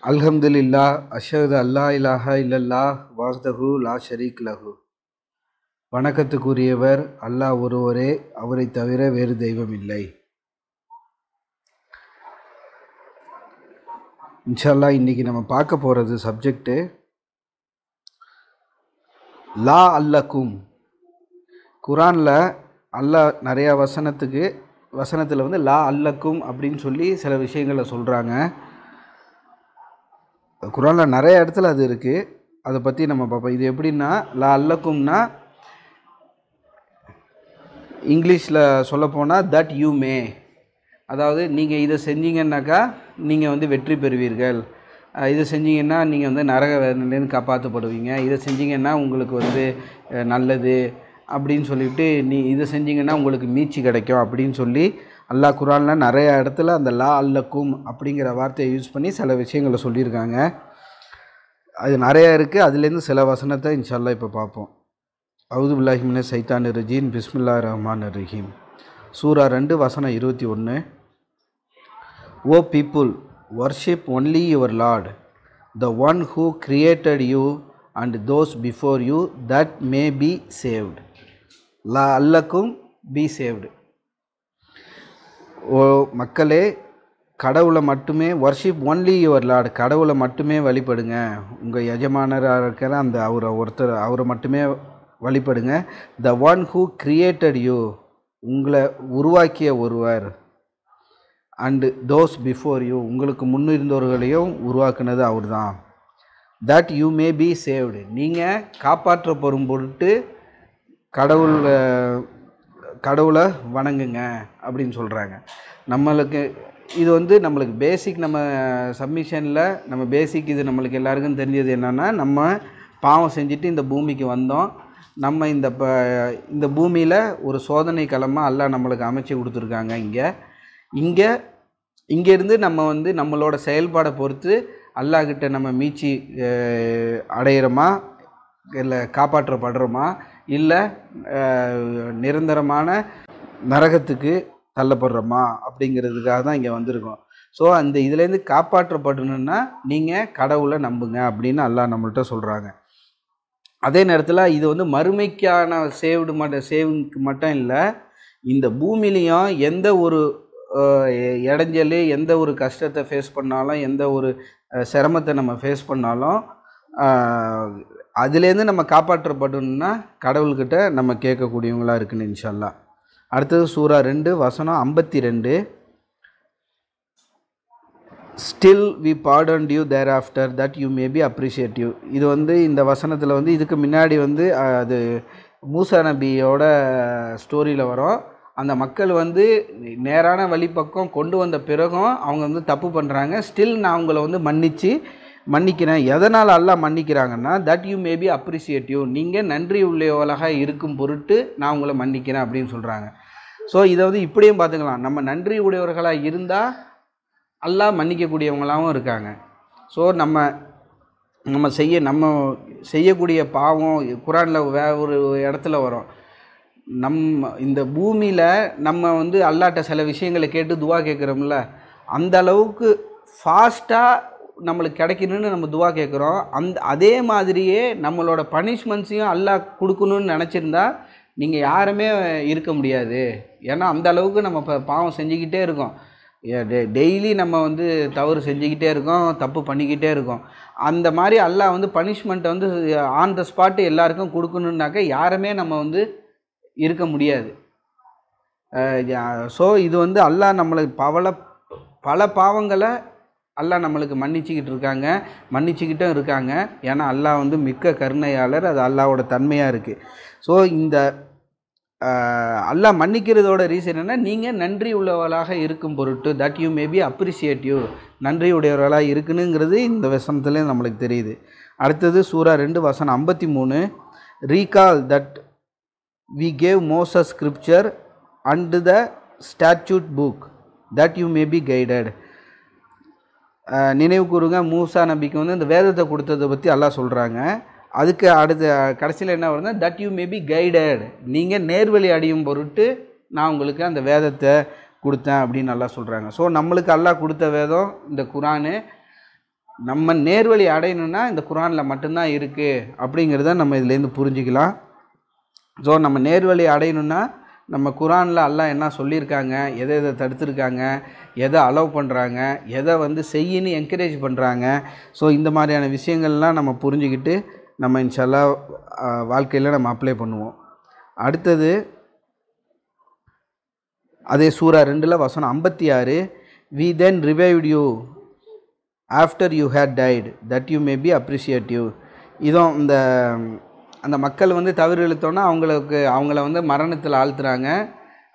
அல்ஹம்துலில்லாஹ் அஷ்ஹது அல்லா இலாஹா இல்லல்லாஹ் வஹ்தஹு லா ஷரீக் லஹு. வணக்கத்துக்குரியவர் அல்லாஹ் ஒருவரே, அவரை தவிர வேறு தெய்வம் இல்லை. இன்ஷா அல்லாஹ் இன்னைக்கு நம்ம பார்க்க போகிறது சப்ஜெக்டு லா அல்லக்கும். குரானில் அல்லாஹ் நிறையா வசனத்தில் வந்து லா அல்லக்கும் அப்படின்னு சொல்லி சில விஷயங்களை சொல்கிறாங்க. குரானில் நிறைய இடத்துல அது இருக்குது. அதை பற்றி நம்ம பார்ப்போம். இது எப்படின்னா, லா அல்லக்கும்னா இங்கிலீஷில் சொல்லப்போனால் தட் யூ மே, அதாவது நீங்கள் இதை செஞ்சீங்கன்னாக்கா நீங்கள் வந்து வெற்றி பெறுவீர்கள், இதை செஞ்சீங்கன்னா நீங்கள் வந்து நரக வேதனையிலேருந்து காப்பாற்றப்படுவீங்க, இதை செஞ்சீங்கன்னா உங்களுக்கு வந்து நல்லது அப்படின்னு சொல்லிவிட்டு இதை செஞ்சீங்கன்னா உங்களுக்கு மீட்சி கிடைக்கும் அப்படின்னு சொல்லி அல்லாஹ் குரானில் நிறைய இடத்துல அந்த லா அல்லக்கும் அப்படிங்கிற வார்த்தையை யூஸ் பண்ணி சில விஷயங்களை சொல்லியிருக்காங்க. அது நிறையா இருக்குது. அதுலேருந்து சில வசனத்தை இன்ஷா அல்லாஹ் இப்போ பார்ப்போம். அவுது பில்லாஹி மினஷ் ஷைத்தானிர் ரஜீம். பிஸ்மில்லாஹிர் ரஹ்மானிர் ரஹீம். சூரா 2 வசனம் 21. ஓ people, worship only your Lord, the one who created you and those before you, that may be saved. லா அல்லக்கும் பி சேவ்டு. ஓ மக்களே, கடவுளை மட்டுமே வர்ஷிப் ஒன்லி யுவர் லார்ட், கடவுளை மட்டுமே வழிபடுங்க. உங்கள் எஜமானராக இருக்கிற அந்த அவரை மட்டுமே வழிபடுங்க. The one who created you, உங்களை உருவாக்கிய ஒருவர். அண்டு தோஸ் பிஃபோர் யூ, உங்களுக்கு முன்னிருந்தவர்களையும் உருவாக்குனது அவர் தான். That you may be saved, நீங்கள் காப்பாற்றப்படும் பொருட்டு கடவுளை வணங்குங்க அப்படின்னு சொல்கிறாங்க. நம்மளுக்கு இது வந்து நம்மளுக்கு பேசிக், நம்ம சப்மிஷனில் நம்ம பேசிக் இது நம்மளுக்கு எல்லாருக்கும் தெரிஞ்சது என்னென்னா, நம்ம பாவம் செஞ்சுட்டு இந்த பூமிக்கு வந்தோம். நம்ம இந்த பூமியில் ஒரு சோதனை களமாக அல்லாஹ் நம்மளுக்கு அமைச்சு கொடுத்துருக்காங்க. இங்கேருந்து நம்ம வந்து நம்மளோட செயல்பாடை பொறுத்து அல்லாஹ்கிட்ட நம்ம மீட்சி அடையிறோமா, இல்லை காப்பாற்றப்படுறோமா, இல்லை நிரந்தரமான நரகத்துக்கு தள்ளப்படுறோமா அப்படிங்கிறதுக்காக தான் இங்கே வந்திருக்கோம். ஸோ அந்த இதுலேருந்து காப்பாற்றப்படணுன்னா நீங்கள் கடவுளை நம்புங்க அப்படின்னு அல்லாஹ் நம்மள்கிட்ட சொல்கிறாங்க. அதே நேரத்தில் இது வந்து மறுமைக்கான சேவுக்கு மட்டும் இல்லை, இந்த பூமியிலையும் எந்த ஒரு இடைஞ்சல், எந்த ஒரு கஷ்டத்தை ஃபேஸ் பண்ணாலும், எந்த ஒரு சிரமத்தை நம்ம ஃபேஸ் பண்ணாலும் அதுலேருந்து நம்ம காப்பாற்றப்படணும்னா கடவுள்கிட்ட நம்ம கேட்கக்கூடியவங்களாக இருக்குன்னு இன்ஷா அல்லாஹ். அடுத்தது சூரா 2 வசனம் 52. Still we pardoned you thereafter that you may be appreciative. இது வந்து இந்த வசனத்தில் வந்து இதுக்கு முன்னாடி வந்து அது மூசா நபியோட ஸ்டோரியில் வரும். அந்த மக்கள் வந்து நேரான வழிப்பக்கம் கொண்டு வந்த பிறகும் அவங்க வந்து தப்பு பண்ணுறாங்க. ஸ்டில் நான் அவங்கள வந்து மன்னிக்கிறேன். எதனால் அல்லாஹ் மன்னிக்கிறாங்கன்னா, தட் யூ மே பி அப்ரிசியேட்டிவ், நீங்கள் நன்றி உள்ளவர்களாக இருக்கும் பொருட்டு நான் உங்களை மன்னிக்கிறேன் அப்படின்னு சொல்கிறாங்க. ஸோ இதை வந்து இப்படியும் பார்த்துக்கலாம். நம்ம நன்றி உடையவர்களாக இருந்தால் அல்லாஹ் மன்னிக்கக்கூடியவங்களாகவும் இருக்காங்க. ஸோ நம்ம செய்யக்கூடிய பாவம் குரானில் ஒரு இடத்துல வரும். இந்த பூமியில் நம்ம வந்து அல்லாஹ்ட்ட சில விஷயங்களை கேட்டு துவா கேட்குறோம்ல, அந்த அளவுக்கு ஃபாஸ்ட்டாக நம்மளுக்கு கிடைக்கணும்னு நம்ம துவா கேட்குறோம். அதே மாதிரியே நம்மளோட பனிஷ்மெண்ட்ஸையும் அல்லாஹ் கொடுக்கணும்னு நினச்சிருந்தா நீங்கள் யாருமே இருக்க முடியாது. ஏன்னா அந்த அளவுக்கு நம்ம பாவம் செஞ்சுக்கிட்டே இருக்கோம். டெய்லி நம்ம வந்து தவறு செஞ்சுக்கிட்டே இருக்கோம், தப்பு பண்ணிக்கிட்டே இருக்கோம். அந்த மாதிரி அல்லாஹ் வந்து பனிஷ்மெண்ட்டை வந்து ஆன் த ஸ்பாட்டு எல்லாருக்கும் கொடுக்கணுன்னாக்க யாருமே நம்ம வந்து இருக்க முடியாது. ஸோ இது வந்து அல்லாஹ் நம்மளுக்கு பல பாவங்களை அல்லாஹ் நம்மளுக்கு மன்னிச்சிக்கிட்டும் இருக்காங்க. ஏன்னா அல்லாஹ் வந்து மிக்க கருணையாளர், அது அல்லாஹோட தன்மையாக இருக்குது. ஸோ இந்த அல்லாஹ் மன்னிக்கிறதோட ரீசன் என்னென்னா, நீங்கள் நன்றி உள்ளவர்களாக இருக்கும் பொருட்டு, தட் யூ மே பி அப்ரிசியேட்டிவ், நன்றி உடையவர்களாக இருக்குனுங்கிறது இந்த வசனத்துலேயே நம்மளுக்கு தெரியுது. அடுத்தது சூரா 2 வசனம் 53. Recall that we gave Moses scripture and the statute book that you may be guided. நினைவு கூறுங்க, மூசா நபிக்கு வந்து இந்த வேதத்தை கொடுத்ததை பற்றி அல்லாஹ் சொல்கிறாங்க. அதுக்கு கடைசியில் என்ன வருதுன்னா, that you may be guided, நீங்கள் நேர்வழி அடையும் பொருட்டு நான் உங்களுக்கு அந்த வேதத்தை கொடுத்தேன் அப்படின்னு அல்லாஹ் சொல்கிறாங்க. ஸோ நம்மளுக்கு அல்லாஹ் கொடுத்த வேதம் இந்த குரானு. நம்ம நேர்வழி அடையணும்னா இந்த குரானில் மட்டும்தான் இருக்குது அப்படிங்கிறத நம்ம இதுலேருந்து புரிஞ்சிக்கலாம். ஸோ நம்ம நேர்வழி அடையணும்னா நம்ம குரானில் அல்லாஹ் என்ன சொல்லியிருக்காங்க, எதை எதை தடுத்துருக்காங்க, எதை அலோவ் பண்ணுறாங்க, எதை வந்து செய்யின்னு என்கரேஜ் பண்ணுறாங்க. ஸோ இந்த மாதிரியான விஷயங்கள்லாம் நம்ம புரிஞ்சுக்கிட்டு நம்ம இன்ஷா அல்லாஹ் வாழ்க்கையில் நம்ம அப்ளை பண்ணுவோம். அடுத்தது அதே சூரா 2 வசனம் 56, we then revived you after you had died that you may be appreciative. இதுவும் இந்த அந்த மக்கள் வந்து தவறு இழுத்தோன்னா அவங்கள வந்து மரணத்தில் ஆழ்த்துறாங்க.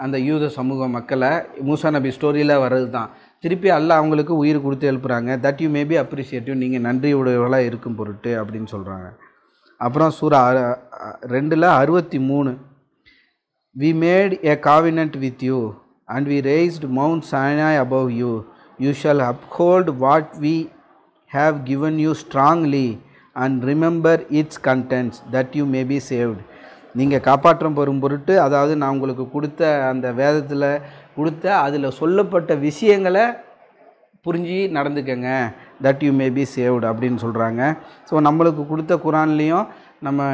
அந்த யூத சமூக மக்களை மூசா நபி ஸ்டோரியில் வர்றது தான். திருப்பி அல்லாஹ் அவங்களுக்கு உயிர் கொடுத்து எழுப்புறாங்க. That you may be appreciative, நீங்கள் நன்றியுடையவர்களாக இருக்கும் பொருட்டு அப்படின்னு சொல்கிறாங்க. அப்புறம் சூரா 2:63, we made a covenant with you and we raised Mount Sinai above you. You shall uphold what we have given you strongly and remember its contents that you may be saved. நீங்கள் காப்பாற்றம் பெறும் பொருட்டு, அதாவது நான் உங்களுக்கு கொடுத்த அந்த வேதத்தில் கொடுத்த அதில் சொல்லப்பட்ட விஷயங்களை புரிஞ்சு நடந்துக்கங்க, that you may be saved அப்படின்னு சொல்கிறாங்க. ஸோ நம்மளுக்கு கொடுத்த குரான்லேயும் நம்ம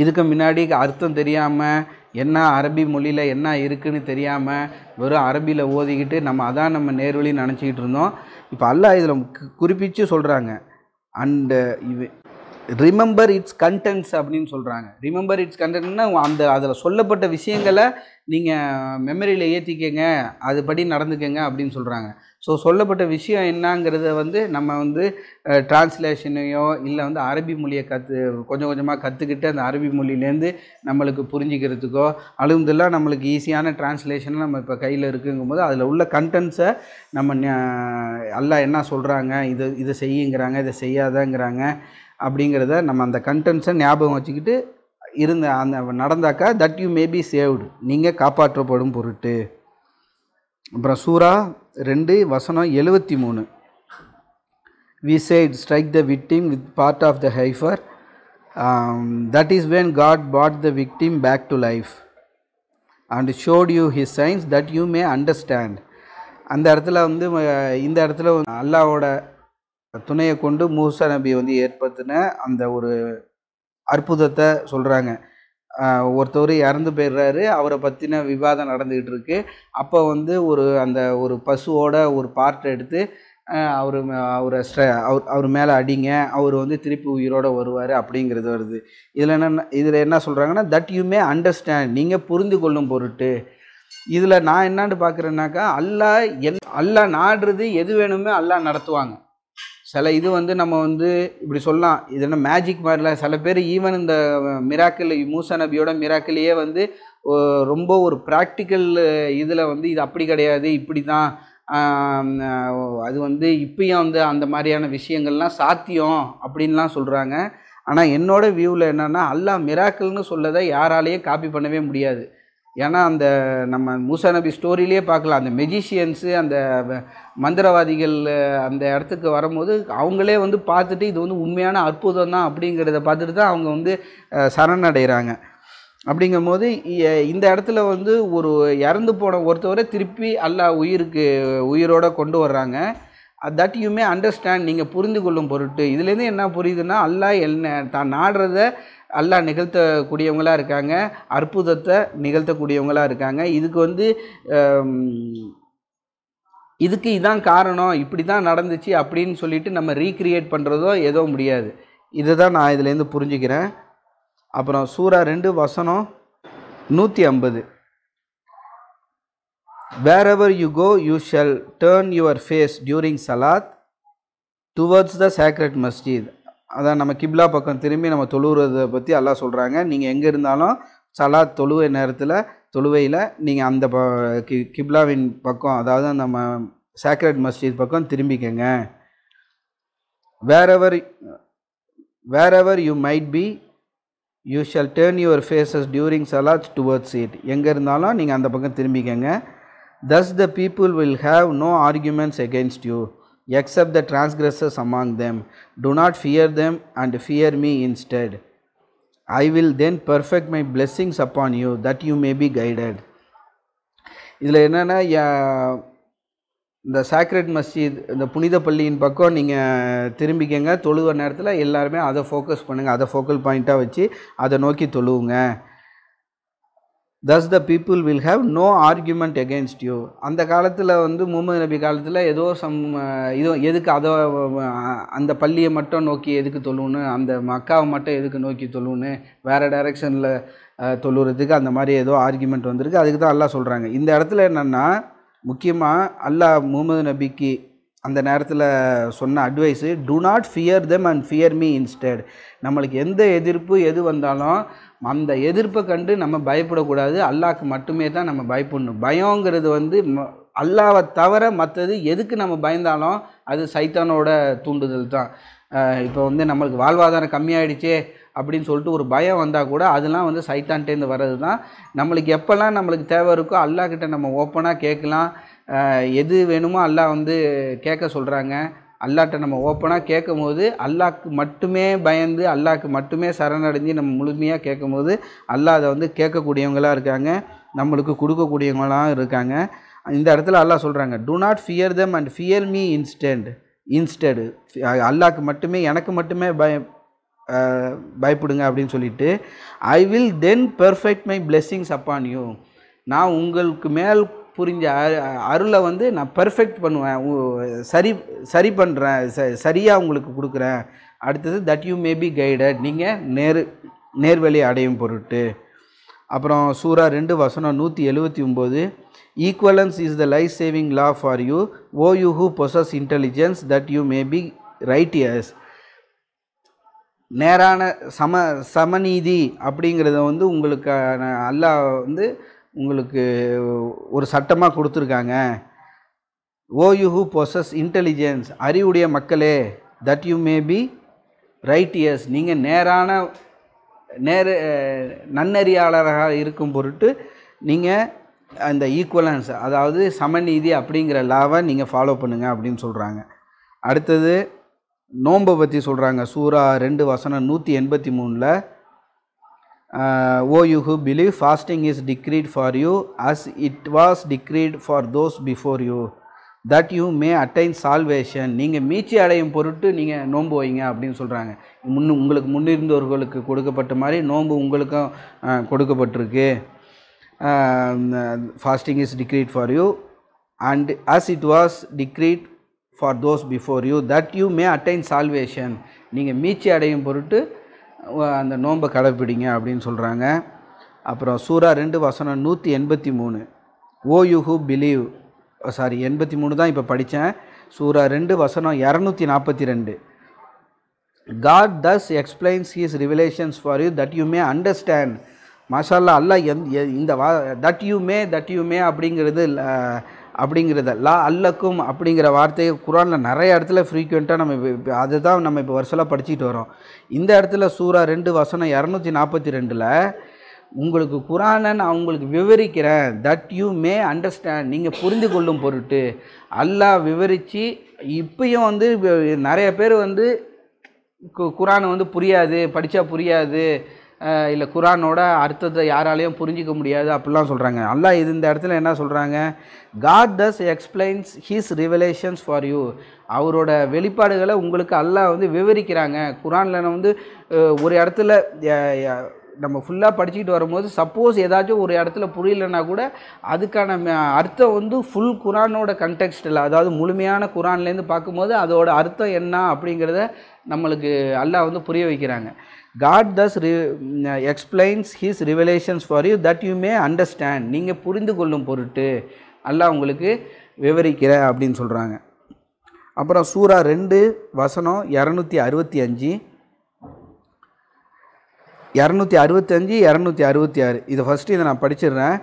இதுக்கு முன்னாடி அர்த்தம் தெரியாமல் என்ன அரபி மொழியில் என்ன இருக்குதுன்னு தெரியாமல் வெறும் அரபியில் ஓதிக்கிட்டு நம்ம நேர்வழி நினச்சிக்கிட்டு இருந்தோம். இப்போ அல்லாஹ் இதில் குறிப்பிட்டு சொல்கிறாங்க, அண்டு ரிமெம்பர் இட்ஸ் கண்டென்ட்ஸ் அப்படின்னு சொல்கிறாங்க. ரிமெம்பர் இட்ஸ் கண்டென்ட்னா அதில் சொல்லப்பட்ட விஷயங்களை நீங்கள் மெமரியில் ஏற்றிக்கங்க, அதுபடி நடந்துக்கங்க அப்படின்னு சொல்கிறாங்க. ஸோ சொல்லப்பட்ட விஷயம் என்னங்கிறத வந்து நம்ம வந்து டிரான்ஸ்லேஷனையோ இல்லை வந்து அரபி மொழியை கொஞ்சம் கொஞ்சமாக கற்றுக்கிட்டு அந்த அரபி மொழியிலேருந்து நம்மளுக்கு புரிஞ்சிக்கிறதுக்கோ அலுவலா நம்மளுக்கு ஈஸியான டிரான்ஸ்லேஷனை நம்ம இப்போ கையில் இருக்குங்கும்போது அதில் உள்ள கண்டென்ட்ஸை நம்ம அல்லாஹ் என்ன சொல்கிறாங்க, இதை செய்யுங்கிறாங்க, இதை செய்யாதங்கிறாங்க அப்படிங்கிறத நம்ம அந்த கண்டென்ட்ஸை ஞாபகம் வச்சுக்கிட்டு அந்த நடந்தாக்கா that you may be saved, நீங்கள் காப்பாற்றப்படும் பொருட்டு. அப்புறம் சூரா 2 வசனம் 73, we said strike the victim with part of the heifer, that is when God brought the victim back to life and showed you his signs that you may understand. அந்த இடத்துல வந்து இந்த இடத்துல அல்லாஹ்வோட துணையை கொண்டு மூசா நபி வந்து ஏற்படுத்தின அந்த ஒரு அற்புதத்தை சொல்கிறாங்க. ஒருத்தவர் இறந்து போயிடுறாரு, அவரை பற்றின விவாதம் நடந்துக்கிட்டு இருக்கு. அப்போ வந்து ஒரு பசுவோட ஒரு பார்ட்டை எடுத்து அவர் மேலே அடிங்க, அவர் வந்து திருப்பி உயிரோடு வருவார் அப்படிங்கிறது வருது. இதில் என்ன சொல்கிறாங்கன்னா, தட் யூ மே அண்டர்ஸ்டாண்ட், நீங்கள் புரிந்து கொள்ளும் பொருட்டு. இதில் நான் என்னான்னு பார்க்குறேன்னாக்கா, அல்லாஹ் நாடுறது எது வேணுமே அல்லாஹ் நடத்துவாங்க. சில இது வந்து நம்ம வந்து இப்படி சொல்லலாம், இது என்ன மேஜிக் மாதிரிலாம். சில பேர் ஈவன் இந்த மிராக்கிள், மூசா நபியோட மிராக்கிளையே வந்து ரொம்ப ஒரு ப்ராக்டிக்கல் இதில் வந்து இது அப்படி கிடையாது, இப்படி தான், அது வந்து இப்பயும் வந்து அந்த மாதிரியான விஷயங்கள்லாம் சாத்தியம் அப்படின்லாம் சொல்கிறாங்க. ஆனால் என்னோட வியூவில் என்னென்னா, அல்லாஹ் மிராக்கிள்னு சொல்லதை யாராலேயும் காப்பி பண்ணவே முடியாது. ஏன்னா அந்த நம்ம மூசா நபி ஸ்டோரியிலே பார்க்கலாம், அந்த மெஜிஷியன்ஸு, அந்த மந்திரவாதிகள் அந்த இடத்துக்கு வரும்போது அவங்களே வந்து பார்த்துட்டு இது வந்து உண்மையான அற்புதம் தான் அப்படிங்கிறத பார்த்துட்டு தான் அவங்க வந்து சரணடைகிறாங்க. அப்படிங்கும்போது இந்த இடத்துல வந்து ஒரு இறந்து போன ஒருத்தவரை திருப்பி அல்லாஹ் உயிரோடு கொண்டு வர்றாங்க. தட் யூ மே அண்டர்ஸ்டாண்ட், நீங்கள் புரிந்து கொள்ளும் பொருட்டு. இதுலேருந்து என்ன புரியுதுன்னா, அல்லாஹ் தான் நாடுறத அல்லாஹ் நிகழ்த்தக்கூடியவங்களாக இருக்காங்க, அற்புதத்தை நிகழ்த்தக்கூடியவங்களாக இருக்காங்க. இதுக்கு வந்து இதுக்கு இதான் காரணம், இப்படி தான் நடந்துச்சு அப்படின்னு சொல்லிட்டு நம்ம ரீக்ரியேட் பண்ணுறதோ ஏதோ முடியாது. இதை தான் நான் இதுலேருந்து புரிஞ்சுக்கிறேன். அப்புறம் சூரா 2 வசனம் 150, wherever you go you shall turn your face during salat towards the sacred masjid. அதான் நம்ம கிப்லா பக்கம் திரும்பி நம்ம தொழுகிறத பற்றி அல்லாஹ் சொல்கிறாங்க. நீங்கள் எங்கே இருந்தாலும் சலாத் தொழுவையில் நீங்கள் அந்த கிப்லாவின் பக்கம், அதாவது நம்ம சேக்ரட் மஸ்ஜித் பக்கம் திரும்பிக்கங்க. wherever you might be you shall turn your faces during salat towards it. எங்கே இருந்தாலும் நீங்கள் அந்த பக்கம் திரும்பிக்கங்க. thus the people will have no arguments against you except the transgressors among them. Do not fear them and fear me instead. I will then perfect my blessings upon you that you may be guided. இதில் என்னென்னா, இந்த sacred மஸ்ஜித், இந்த புனித பள்ளியின் பக்கம் நீங்கள் திரும்பிக்கங்க. தொழுகிற நேரத்தில் எல்லாருமே அதை ஃபோக்கஸ் பண்ணுங்கள், அதை ஃபோக்கல் பாயிண்ட்டாக வச்சு அதை நோக்கி தொழுவுங்க. thus the people will have no argument against you. அந்த காலத்தில் வந்து முகமது நபி காலத்தில் ஏதோ இது எதுக்கு அதை அந்த பள்ளியை மட்டும் நோக்கி எதுக்கு தொழுவுன்னு, அந்த மக்காவை மட்டும் எதுக்கு நோக்கி தொழுவுன்னு வேறு டைரெக்ஷனில் தொழுகிறதுக்கு அந்த மாதிரி ஏதோ ஆர்கியூமெண்ட் வந்திருக்கு. அதுக்கு தான் அல்லாஹ் சொல்கிறாங்க. இந்த இடத்துல என்னென்னா முக்கியமாக அல்லாஹ் முகமது நபிக்கு அந்த நேரத்தில் சொன்ன advice, do not fear them and fear me instead. நம்மளுக்கு எந்த எதிர்ப்பு எது வந்தாலும் அந்த எதிர்ப்பை கண்டு நம்ம பயப்படக்கூடாது, அல்லாஹ்க்கு மட்டுமே தான் நம்ம பயப்படணும். பயங்கிறது வந்து அல்லாஹ்வை தவிர மற்றது எதுக்கு நம்ம பயந்தாலும் அது சைத்தானோட தூண்டுதல் தான். இப்போ வந்து நம்மளுக்கு வாழ்வாதாரம் கம்மியாயிடுச்சே அப்படின்னு சொல்லிட்டு ஒரு பயம் வந்தால் கூட அதெல்லாம் வந்து சைத்தான்ட்டேருந்து வர்றது தான். நம்மளுக்கு எப்போல்லாம் நம்மளுக்கு தேவை இருக்கோ அல்லாஹ்கிட்ட நம்ம ஓப்பனாக கேட்கலாம். எது வேணுமோ அல்லாஹ் வந்து கேட்க சொல்கிறாங்க. அல்லாஹ்ட்ட நம்ம ஓப்பனாக கேட்கும் போது அல்லாஹ்க்கு மட்டுமே பயந்து அல்லாஹ்க்கு மட்டுமே சரணடைஞ்சு நம்ம முழுமையாக கேட்கும் போது அல்லாஹ் அதை வந்து கேட்கக்கூடியவங்களாக இருக்காங்க, நம்மளுக்கு கொடுக்கக்கூடியவங்களாக இருக்காங்க. இந்த இடத்துல அல்லாஹ் சொல்கிறாங்க, do not fear them and fear me instead. அல்லாஹ்க்கு மட்டுமே எனக்கு மட்டுமே பயப்படுங்க அப்படின்னு சொல்லிட்டு, I will then perfect my blessings upon you. நான் உங்களுக்கு மேல் புரிஞ்ச அருளை வந்து நான் பெர்ஃபெக்ட் பண்ணுவேன், சரி பண்ணுறேன், சரியாக உங்களுக்கு கொடுக்குறேன். அடுத்தது that you may be guided, நீங்கள் நேர்வழி அடையும் பொருட்டு. அப்புறம் சூரா 2 வசனம் 179, equivalence is the life saving law for you O you who possess intelligence that you may be righteous. நேரான சமநீதி அப்படிங்கிறத வந்து உங்களுக்கு அல்லாஹ் வந்து உங்களுக்கு ஒரு சட்டமாக கொடுத்துருக்காங்க. ஓ யூ ஹூ பொசஸ் இன்டெலிஜென்ஸ், அறிவுடைய மக்களே, that you may be righteous, நீங்கள் நன்னறியாளராக இருக்கும் பொருட்டு நீங்கள் அந்த ஈக்குவலன்ஸ் அதாவது சமநீதி அப்படிங்கிற லாவை நீங்கள் ஃபாலோ பண்ணுங்கள் அப்படின்னு சொல்கிறாங்க. அடுத்தது நோன்பை பற்றி சொல்கிறாங்க. சூரா 2 வசனம் 183, O you who believe fasting is decreed for you as it was decreed for those before you that you may attain salvation. நீங்கள் மீட்சி அடையும் பொருட்டு நீங்கள் நோன்பு வைங்க அப்படின்னு சொல்கிறாங்க. உங்களுக்கு முன்னிருந்தவர்களுக்கு கொடுக்கப்பட்ட மாதிரி நோன்பு உங்களுக்கும் கொடுக்கப்பட்டிருக்கு. Fasting is decreed for you and as it was decreed for those before you that you may attain salvation. நீங்கள் மீட்சி அடையும் பொருட்டு அந்த நோன்பை கடைப்பிடிங்க அப்படின்னு சொல்கிறாங்க. அப்புறம் சூரா 2 வசனம் 183, ஓ யூ ஹூ பிலீவ் 83 தான் இப்போ படித்தேன். சூரா 2 வசனம் 242, God thus explains his revelations for you that you may understand. மாஷால்லா, அல்லாஹ் இந்த தட் யூ மே அப்படிங்கிறத லா அல்லக்கும் அப்படிங்கிற வார்த்தையை குரானில் நிறைய இடத்துல ஃப்ரீக்வெண்ட்டாக நம்ம அதுதான் நம்ம இப்போ வருஷலாக படிச்சுட்டு வரோம். இந்த இடத்துல சூரா 2 வசனம் 242 உங்களுக்கு குரானை நான் உங்களுக்கு விவரிக்கிறேன், தட் யூ மே அண்டர்ஸ்டாண்ட், நீங்கள் புரிந்து கொள்ளும் பொருட்டு அல்லாஹ் விவரித்து. இப்பயும் வந்து நிறைய பேர் வந்து குரானை வந்து புரியாது, படித்தா புரியாது, இல்லை குரானோட அர்த்தத்தை யாராலையும் புரிஞ்சிக்க முடியாது அப்படிலாம் சொல்கிறாங்க. அல்லாஹ் இந்த இடத்துல என்ன சொல்கிறாங்க, God thus explains his revelations for you. அவரோட வெளிப்பாடுகளை உங்களுக்கு அல்லாஹ் வந்து விவரிக்கிறாங்க. குரானில் வந்து ஒரு இடத்துல நம்ம ஃபுல்லாக படிச்சுக்கிட்டு வரும்போது சப்போஸ் ஏதாச்சும் ஒரு இடத்துல புரியலன்னா கூட அதுக்கான அர்த்தம் வந்து ஃபுல் குரானோட கண்டெக்ஸ்டில், அதாவது முழுமையான குரான்லேருந்து பார்க்கும்போது அதோட அர்த்தம் என்ன அப்படிங்கிறத நம்மளுக்கு அல்லாஹ் வந்து புரிய வைக்கிறாங்க. God thus explains his revelations for you that you may understand. நீங்கள் புரிந்து கொள்ளும் பொருட்டு அல்லாஹ் உங்களுக்கு விவரிக்கிற அப்படின்னு சொல்கிறாங்க. அப்புறம் சூரா 2 வசனம் 265, 266 இது ஃபஸ்ட்டு இதை நான் படிச்சிடுறேன்.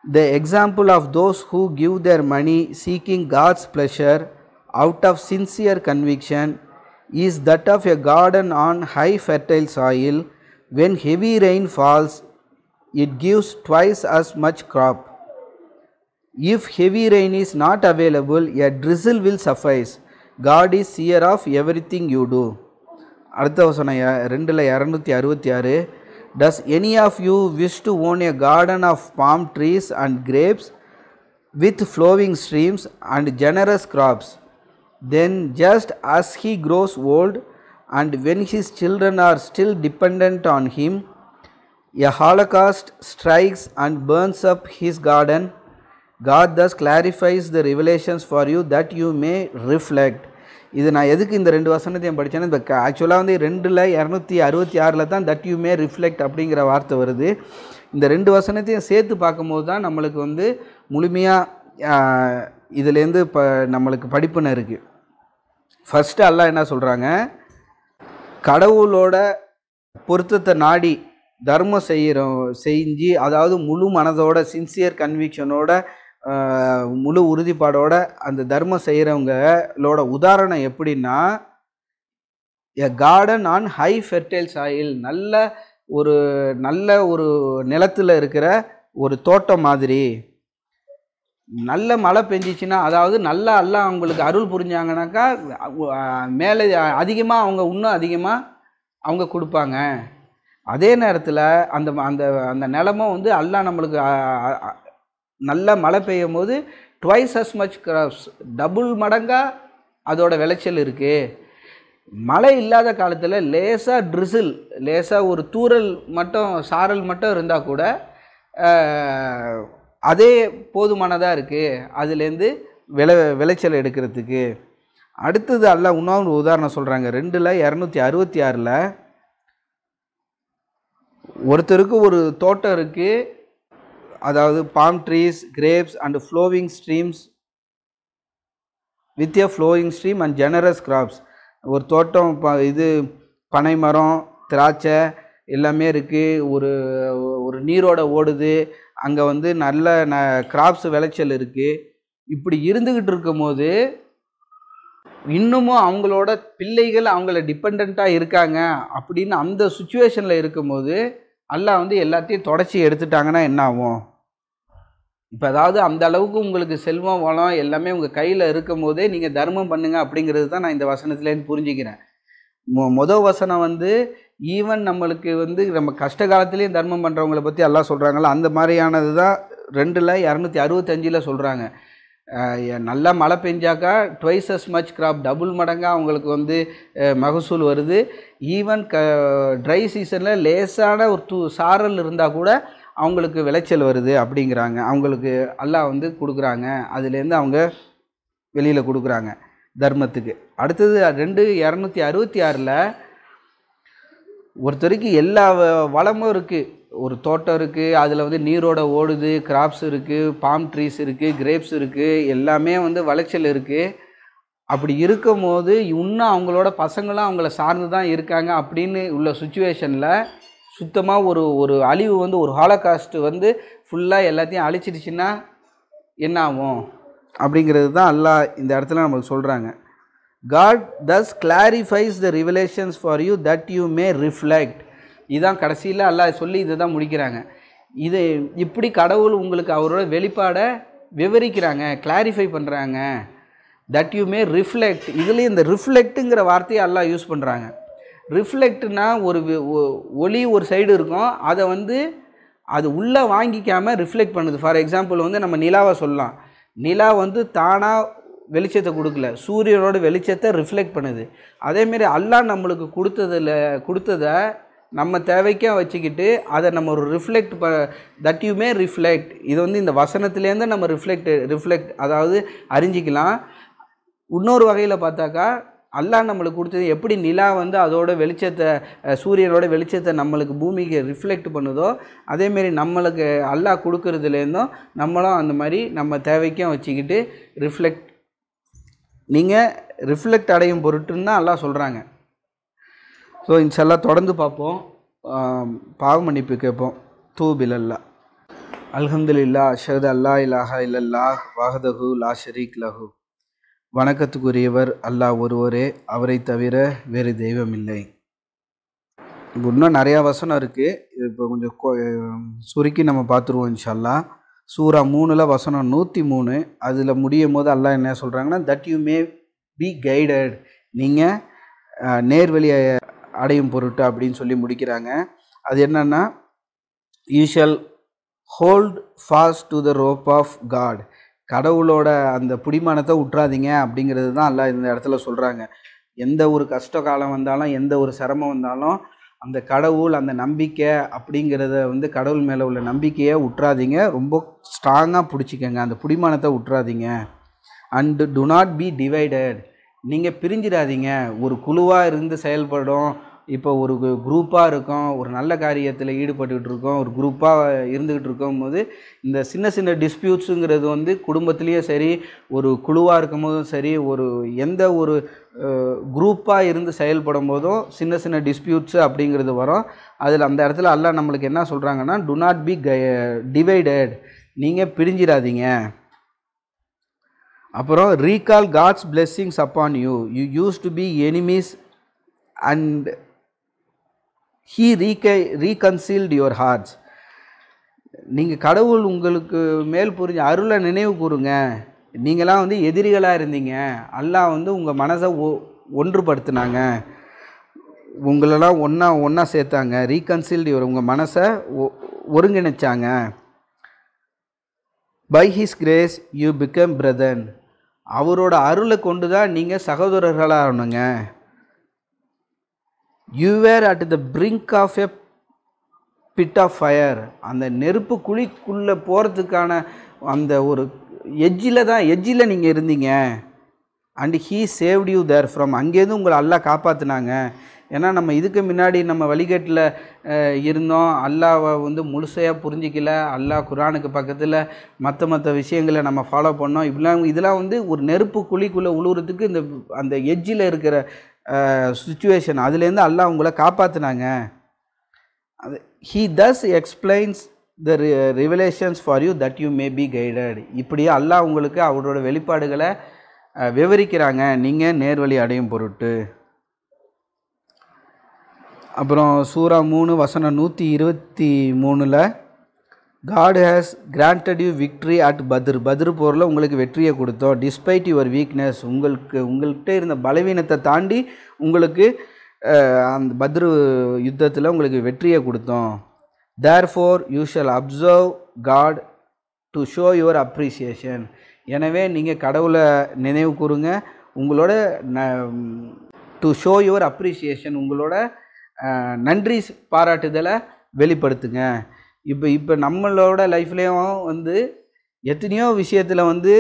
The example of those who give their money seeking God's pleasure out of sincere conviction is that of a garden on high fertile soil. When heavy rain falls, it gives twice as much crop. If heavy rain is not available, a drizzle will suffice. God is seer of everything you do. அடுத்த வசனம் 266, Does any of you wish to own a garden of palm trees and grapes with flowing streams and generous crops. Then just as he grows old and when his children are still dependent on him, a holocaust strikes and burns up his garden. God thus clarifies the revelations for you that you may reflect. இது நான் எதுக்கு இந்த ரெண்டு வசனத்தையும் படித்தேன்னா, இந்த ஆக்சுவலாக வந்து 2:266 தான் தட் யூ மே ரிஃப்ளெக்ட் அப்படிங்கிற வார்த்தை வருது. இந்த ரெண்டு வசனத்தையும் சேர்த்து பார்க்கும்போது தான் நம்மளுக்கு வந்து முழுமையாக இதுலேருந்து நம்மளுக்கு படிப்புன்னு இருக்குது. ஃபஸ்ட்டு அல்லாஹ் என்ன சொல்கிறாங்க, கடவுளோட பொருத்தத்தை நாடி தர்மம் செஞ்சு, அதாவது முழு மனதோட சின்சியர் கன்விக்ஷனோட முழு உறுதிப்பாடோட அந்த தர்மம் செய்கிறவங்களோட உதாரணம் எப்படின்னா, a garden on high fertile soil, நல்ல ஒரு நிலத்தில் இருக்கிற ஒரு தோட்டம் மாதிரி. நல்ல மழை பெஞ்சிச்சின்னா, அதாவது நல்லா எல்லாம் அவங்களுக்கு அருள் புரிஞ்சாங்கனாக்கா மேலே அதிகமாக இன்னும் அதிகமாக அவங்க கொடுப்பாங்க. அதே நேரத்தில் அந்த அந்த அந்த நிலமும் வந்து அல்லாஹ் நம்மளுக்கு நல்ல மழை பெய்யும் போது twice as much crops, double மடங்காக அதோட விளைச்சல் இருக்குது. மழை இல்லாத காலத்தில் லேசாக ட்ரிசில், லேசாக ஒரு தூறல் மட்டும் சாரல் மட்டும் இருந்தால் கூட அதே போதுமானதாக இருக்குது அதுலேருந்து விளைச்சல் எடுக்கிறதுக்கு. அடுத்தது அல்லாஹ் இன்னொரு உதாரணம் சொல்கிறாங்க. 2:266 ஒருத்தருக்கு ஒரு தோட்டம் இருக்குது, அதாவது palm trees, grapes and flowing streams with a flowing stream and generous crops. ஒரு தோட்டம் இது பனை மரம், திராட்சை எல்லாமே இருக்குது, ஒரு நீரோட ஓடுது, அங்கே வந்து நல்ல கிராப்ஸ் விளைச்சல் இருக்குது. இப்படி இருந்துக்கிட்டு இருக்கும்போது இன்னமும் அவங்களோட பிள்ளைகள் அவங்கள டிபெண்ட்டாக இருக்காங்க அப்படின்னு அந்த சுச்சுவேஷனில் இருக்கும்போது அல்லாஹ் வந்து எல்லாத்தையும் தொடச்சி எடுத்துட்டாங்கன்னா என்ன ஆகும்? இப்போ அதாவது அந்த அளவுக்கு உங்களுக்கு செல்வம் வளம் எல்லாமே உங்கள் கையில் இருக்கும் போதே நீங்கள் தர்மம் பண்ணுங்க அப்படிங்கிறது தான் நான் இந்த வசனத்துலேருந்து புரிஞ்சுக்கிறேன். மொதல் வசனம் வந்து ஈவன் நம்மளுக்கு வந்து நம்ம கஷ்ட காலத்துலேயும் தர்மம் பண்ணுறவங்களை பற்றி அல்லாஹ் சொல்கிறாங்களா, அந்த மாதிரியானது தான் 2:265 சொல்கிறாங்க. நல்லா மழை பெஞ்சாக்கா twice as much crop, double மடங்காக அவங்களுக்கு வந்து மகசூல் வருது. ஈவன் ட்ரை சீசனில் லேசான ஒரு சாரல் இருந்தால் கூட அவங்களுக்கு விளைச்சல் வருது அப்படிங்கிறாங்க. அவங்களுக்கு அல்லாஹ் வந்து கொடுக்குறாங்க, அதுலேருந்து அவங்க வெளியில் கொடுக்குறாங்க தர்மத்துக்கு. அடுத்தது 2:266 ஒருத்தருக்கு எல்லா வளமும் இருக்குது, ஒரு தோட்டம் இருக்குது, அதில் வந்து நீரோட ஓடுது, கிராப்ஸ் இருக்குது, பாம் ட்ரீஸ் இருக்குது, கிரேப்ஸ் இருக்குது, எல்லாமே வந்து விளைச்சல் இருக்குது. அப்படி இருக்கும் போது இன்னும் அவங்களோட பசங்களும் அவங்கள சார்ந்து தான் இருக்காங்க அப்படின்னு உள்ள சுச்சுவேஷனில் சுத்தமாக ஒரு அழிவு வந்து ஒரு ஹாலோகாஸ்ட் வந்து ஃபுல்லாக எல்லாத்தையும் அழிச்சிடுச்சுன்னா என்ன ஆகும் அப்படிங்கிறது தான் அல்லாஹ் இந்த இடத்துல நம்மளுக்கு சொல்கிறாங்க. God thus clarifies the revelations for you that you may reflect. இதுதான் கடைசியில் அல்லாஹ் சொல்லி இதை தான் முடிக்கிறாங்க. இது இப்படி கடவுள் உங்களுக்கு அவரோட வெளிப்பாடை விவரிக்கிறாங்க, கிளாரிஃபை பண்ணுறாங்க. தட் யூ மே ரிஃப்ளெக்ட், இதுலேயும் இந்த ரிஃப்ளெக்ட்டுங்கிற வார்த்தையை அல்லாஹ் யூஸ் பண்ணுறாங்க. ரிஃப்ளெக்ட்னா ஒரு ஒளி ஒரு சைடு இருக்கும், அதை வந்து அது உள்ளே வாங்கிக்காமல் ரிஃப்ளெக்ட் பண்ணுது. ஃபார் எக்ஸாம்பிள் வந்து நம்ம நிலாவை சொல்லலாம். நிலா வந்து தானாக வெளிச்சத்தை கொடுக்கல, சூரியனோட வெளிச்சத்தை ரிஃப்ளெக்ட் பண்ணுது. அதேமாரி அல்லாஹ் நம்மளுக்கு கொடுத்ததை நம்ம தேவைக்காக வச்சுக்கிட்டு அதை நம்ம ஒரு reflect that you May reflect, இது வந்து இந்த வசனத்துலேருந்து நம்ம ரிஃப்ளெக்ட் அதாவது அறிஞ்சிக்கலாம். இன்னொரு வகையில் பார்த்தாக்கா அல்லாஹ் நம்மளுக்கு கொடுத்தது எப்படி நிலா வந்து அதோட வெளிச்சத்தை சூரியனோட வெளிச்சத்தை நம்மளுக்கு பூமிக்கு ரிஃப்ளெக்ட் பண்ணுதோ, அதேமாரி நம்மளுக்கு அல்லாஹ் கொடுக்கறதுலேருந்தும் நம்மளும் அந்த மாதிரி நம்ம தேவைக்கும் வச்சுக்கிட்டு நீங்கள் ரிஃப்ளெக்ட் அடையும் பொருட்டுன்னு தான் அல்லாஹ் சொல்கிறாங்க. ஸோ இன்ஷால்லாஹ் தொடர்ந்து பார்ப்போம், பாவ மன்னிப்பு கேட்போம். தூபிலல்லாஹ். அல்ஹம்துலில்லாஹ், அஷ்ஹது அல்லா இலாஹா இல்லல்லாஹ் வஹ்தஹு லா ஷரீக் லஹு. வணக்கத்துக்குரியவர் அல்லாஹ் ஒருவரே, அவரை தவிர வேறு தெய்வம் இல்லை. இன்னும் நிறையா வசனம் இருக்குது, இப்போ கொஞ்சம் சுருக்கி நம்ம பார்த்துருவோம் இன்ஷால்லாஹ். சூரா 3 வசனம் 103, அதில் முடியும் போது அல்லாஹ் என்ன சொல்கிறாங்கன்னா, that you may be guided, நீங்கள் நேர்வழி அடையும் பொருட்டு அப்படின்னு சொல்லி முடிக்கிறாங்க. அது என்னன்னா, you shall hold fast to the rope of God, கடவுளோட அந்த பிடிமானத்தை விட்றாதீங்க அப்படிங்கிறது தான் அல்லாஹ் இந்த இடத்துல சொல்கிறாங்க. எந்த ஒரு கஷ்ட காலம் வந்தாலும், எந்த ஒரு சிரமம் வந்தாலும், அந்த கடவுள், அந்த நம்பிக்கை அப்படிங்கிறத வந்து கடவுள் மேலே உள்ள நம்பிக்கையை விட்றாதீங்க. ரொம்ப ஸ்ட்ராங்காக பிடிச்சிக்கங்க, அந்த பிடிமானத்தை விட்றாதீங்க. And do not be divided. நீங்கள் பிரிஞ்சிடாதீங்க. ஒரு குழுவாக இருந்து செயல்படும். இப்போ ஒரு குரூப்பாக இருக்கோம், ஒரு நல்ல காரியத்தில் ஈடுபட்டுக்கிட்டு இருக்கோம், ஒரு குரூப்பாக இருந்துக்கிட்டு இருக்கும்போது இந்த சின்ன சின்ன டிஸ்பியூட்ஸுங்கிறது வந்து குடும்பத்துலேயும் சரி, ஒரு குழுவாக இருக்கும் போதும் சரி, ஒரு எந்த ஒரு குரூப்பாக இருந்து செயல்படும் போதும் சின்ன சின்ன டிஸ்பியூட்ஸு அப்படிங்கிறது வரும். அதில் அந்த இடத்துல அல்லாஹ் நம்மளுக்கு என்ன சொல்கிறாங்கன்னா, டு நாட் பி டிவைடட். நீங்கள் பிரிஞ்சிடாதீங்க. அப்புறம் recall God's blessings upon you. You used to be enemies and he reconciled your hearts. நீங்கள் கடவுள் உங்களுக்கு மேல் புரிஞ்ச அருளை நினைவு கூறுங்க. நீங்களாம் வந்து எதிரிகளாக இருந்தீங்க, அல்லாஹ் வந்து உங்கள் மனசை ஒன்றுபடுத்தினாங்க, உங்களெல்லாம் ஒன்றா சேர்த்தாங்க. ரீகன்சீல்டு யுவர், உங்கள் மனசை ஒருங்கிணைச்சாங்க. By his grace you become brethren. அவரோட அருளை கொண்டு தான் நீங்கள் சகோதரர்களாக ஆகணுங்க. You were at the brink of a pit of fire. அந்த நெருப்பு குழிக்குள்ளே போகிறதுக்கான அந்த ஒரு எஜ்ஜில் நீங்கள் இருந்தீங்க. And he saved you there from. அங்கேருந்து உங்களை அல்லாஹ் காப்பாற்றினாங்க. ஏன்னா நம்ம இதுக்கு முன்னாடி நம்ம வழிகேட்டில் இருந்தோம், அல்லாவை வந்து முழுசையாக புரிஞ்சிக்கல, அல்லாஹ் குரானுக்கு பக்கத்தில் மற்ற விஷயங்களை நம்ம ஃபாலோ பண்ணோம். இதெல்லாம் வந்து ஒரு நெருப்பு குழிக்குள்ளே உழுவுறதுக்கு இந்த அந்த எஜ்ஜில் இருக்கிற சுச்சுவேஷன், அதுலேருந்து அல்லாஹ் உங்களை காப்பாற்றினாங்க. அது he thus explains the revelations for you that you may be guided. இப்படியே அல்லாஹ் உங்களுக்கு அவரோட வெளிப்பாடுகளை விவரிக்கிறாங்க, நீங்கள் நேர்வழி அடையும் பொருட்டு. அப்புறம் சூரா 3 வசனம் 123 God has granted you victory at Badr போரில் உங்களுக்கு வெற்றியை கொடுத்தோம். டிஸ்பைட் யுவர் வீக்னஸ், உங்கள்கிட்ட இருந்த பலவீனத்தை தாண்டி உங்களுக்கு அந்த பத்ர் யுத்தத்தில் உங்களுக்கு வெற்றியை கொடுத்தோம். Therefore you shall observe God to show your appreciation. எனவே நீங்கள் கடவுளை நினைவு கூறுங்க, உங்களோட டு ஷோ யுவர் அப்ரிசியேஷன், உங்களோட நன்றி பாராட்டுதலை வெளிப்படுத்துங்க. இப்போ நம்மளோட லைஃப்லேயும் வந்து எத்தனையோ விஷயத்தில் வந்து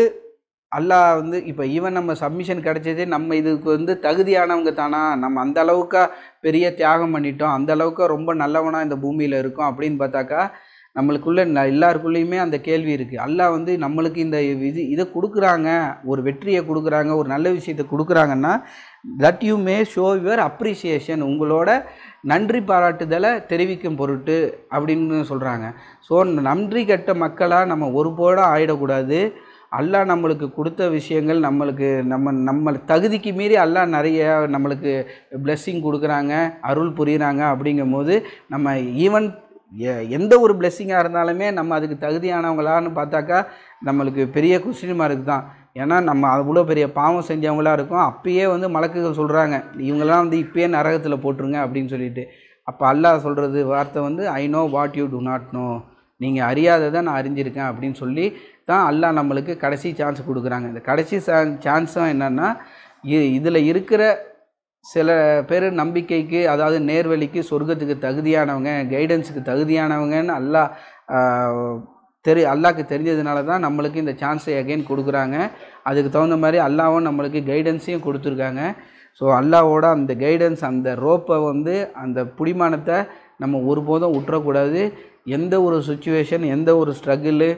அல்லாஹ் வந்து இப்போ ஈவன் நம்ம சப்மிஷன் கிடைச்சதே நம்ம இதுக்கு வந்து தகுதியானவங்க தானா, நம்ம அந்த அளவுக்கா பெரிய தியாகம் பண்ணிட்டோம், அந்த அளவுக்கு ரொம்ப நல்லவனாக இந்த பூமியில் இருக்கோம் அப்படின்னு பார்த்தாக்கா நம்மளுக்குள்ள எல்லாருக்குள்ளேயுமே அந்த கேள்வி இருக்குது. அல்லாஹ் வந்து நம்மளுக்கு இந்த இதை கொடுக்குறாங்க, ஒரு வெற்றியை கொடுக்குறாங்க, ஒரு நல்ல விஷயத்தை கொடுக்குறாங்கன்னா that you May show your appreciation, உங்களோட நன்றி பாராட்டுதலை தெரிவிக்கும் பொருட்டு அப்படின்னு சொல்கிறாங்க. ஸோ நன்றி கெட்ட மக்களாக நம்ம ஒருபோதும் ஆகிடக்கூடாது. அல்லாஹ் நம்மளுக்கு கொடுத்த விஷயங்கள் நம்ம தகுதிக்கு மீறி அல்லாஹ் நிறைய நம்மளுக்கு பிளெஸ்ஸிங் கொடுக்குறாங்க, அருள் புரியுறாங்க. அப்படிங்கும் போது நம்ம ஈவன் எந்த ஒரு பிளெஸ்ஸிங்காக இருந்தாலுமே நம்ம அதுக்கு தகுதியானவங்களான்னு பார்த்தாக்கா நம்மளுக்கு பெரிய கொஸ்டின் மார்க் தான். ஏன்னா நம்ம அவ்வளோ பெரிய பாவம் செஞ்சவங்களாக இருக்கும். அப்பயே வந்து மலக்குகள் சொல்கிறாங்க, இவங்களாம் வந்து இப்பயே நரகத்தில் போட்டுருங்க அப்படின்னு சொல்லிட்டு. அப்போ அல்லாஹ் சொல்கிறது வார்த்தை வந்து I know what you do not know, நீங்கள் அறியாததை நான் அறிஞ்சிருக்கேன் அப்படின்னு சொல்லி தான் அல்லாஹ் நம்மளுக்கு கடைசி சான்ஸ் கொடுக்குறாங்க. இந்த கடைசி சான்ஸும் என்னென்னா இதில் இருக்கிற சில பேர் நம்பிக்கைக்கு, அதாவது நேர்வழிக்கு, சொர்க்கத்துக்கு தகுதியானவங்க, கைடன்ஸுக்கு தகுதியானவங்கன்னு அல்லாஹ்க்கு தெரிஞ்சதுனால தான் நம்மளுக்கு இந்த சான்ஸை அகைன் கொடுக்குறாங்க. அதுக்கு தகுந்த மாதிரி அல்லாஹ்வும் நம்மளுக்கு கைடன்ஸையும் கொடுத்துருக்காங்க. ஸோ அல்லாஹ்வோட அந்த கைடன்ஸ், அந்த ரோப்பை வந்து அந்த பிடிமானத்தை நம்ம ஒருபோதும் விட்டுறக்கூடாது. எந்த ஒரு சுச்சுவேஷன், எந்த ஒரு ஸ்ட்ரகிளு,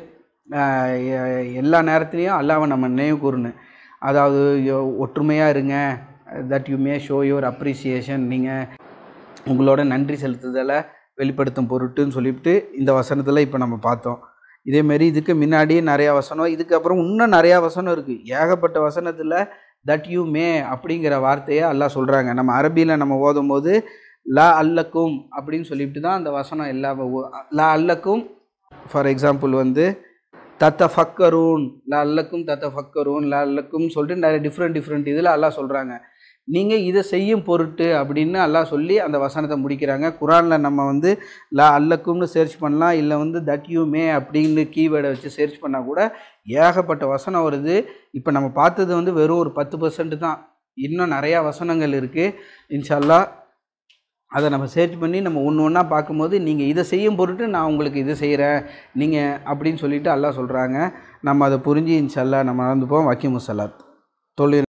எல்லா நேரத்துலையும் அல்லாஹ்வை நம்ம நினைவு கூறணும். அதாவது ஒற்றுமையாக இருங்க, that you May show your appreciation, நீங்கள் உங்களோட நன்றி செலுத்துதலை வெளிப்படுத்தும் பொருட்டுன்னு சொல்லிவிட்டு இந்த வசனத்தில் இப்போ நம்ம பார்த்தோம். இதேமாரி இதுக்கு முன்னாடியே நிறையா வசனம், இதுக்கப்புறம் இன்னும் நிறையா வசனம் இருக்குது. ஏகப்பட்ட வசனத்தில் தட் யூ மே அப்படிங்கிற வார்த்தையை அல்லாஹ் சொல்கிறாங்க. நம்ம அரபியில் நம்ம ஓதும் போது லா அல்லக்கும் அப்படின்னு சொல்லிவிட்டு தான் அந்த வசனம் எல்லா லா அல்லக்கும். ஃபார் எக்ஸாம்பிள் வந்து தத்தஃபக்கரூன், லா அல்லக்கும் தத்தஃபக்கரூன், லா அல்லக்கும் சொல்லிட்டு நிறைய டிஃப்ரெண்ட் இதில் அல்லாஹ் சொல்கிறாங்க. நீங்கள் இதை செய்யும் பொருட்டு அப்படின்னு அல்லாஹ் சொல்லி அந்த வசனத்தை முடிக்கிறாங்க. குரானில் நம்ம வந்து லா அல்லக்கும்னு சர்ச் பண்ணலாம், இல்லை வந்து தட் யூ மே அப்படின்னு கீவேர்டை வச்சு சர்ச் பண்ணால் கூட ஏகப்பட்ட வசனம் வருது. இப்போ நம்ம பார்த்தது வந்து வெறும் ஒரு 10% தான். இன்னும் நிறையா வசனங்கள் இருக்குது. இன்ஷா அல்லாஹ் அதை நம்ம சர்ச் பண்ணி நம்ம ஒன்று ஒன்றா பார்க்கும்போது நீங்கள் இதை செய்யும் பொருட்டு நான் உங்களுக்கு இது செய்கிறேன் நீங்கள் அப்படின்னு சொல்லிட்டு அல்லாஹ் சொல்கிறாங்க. நம்ம அதை புரிஞ்சு இன்ஷா அல்லாஹ் நம்ம நடந்துப்போம். வக்கீமுஸ் ஸலாத் தொழில்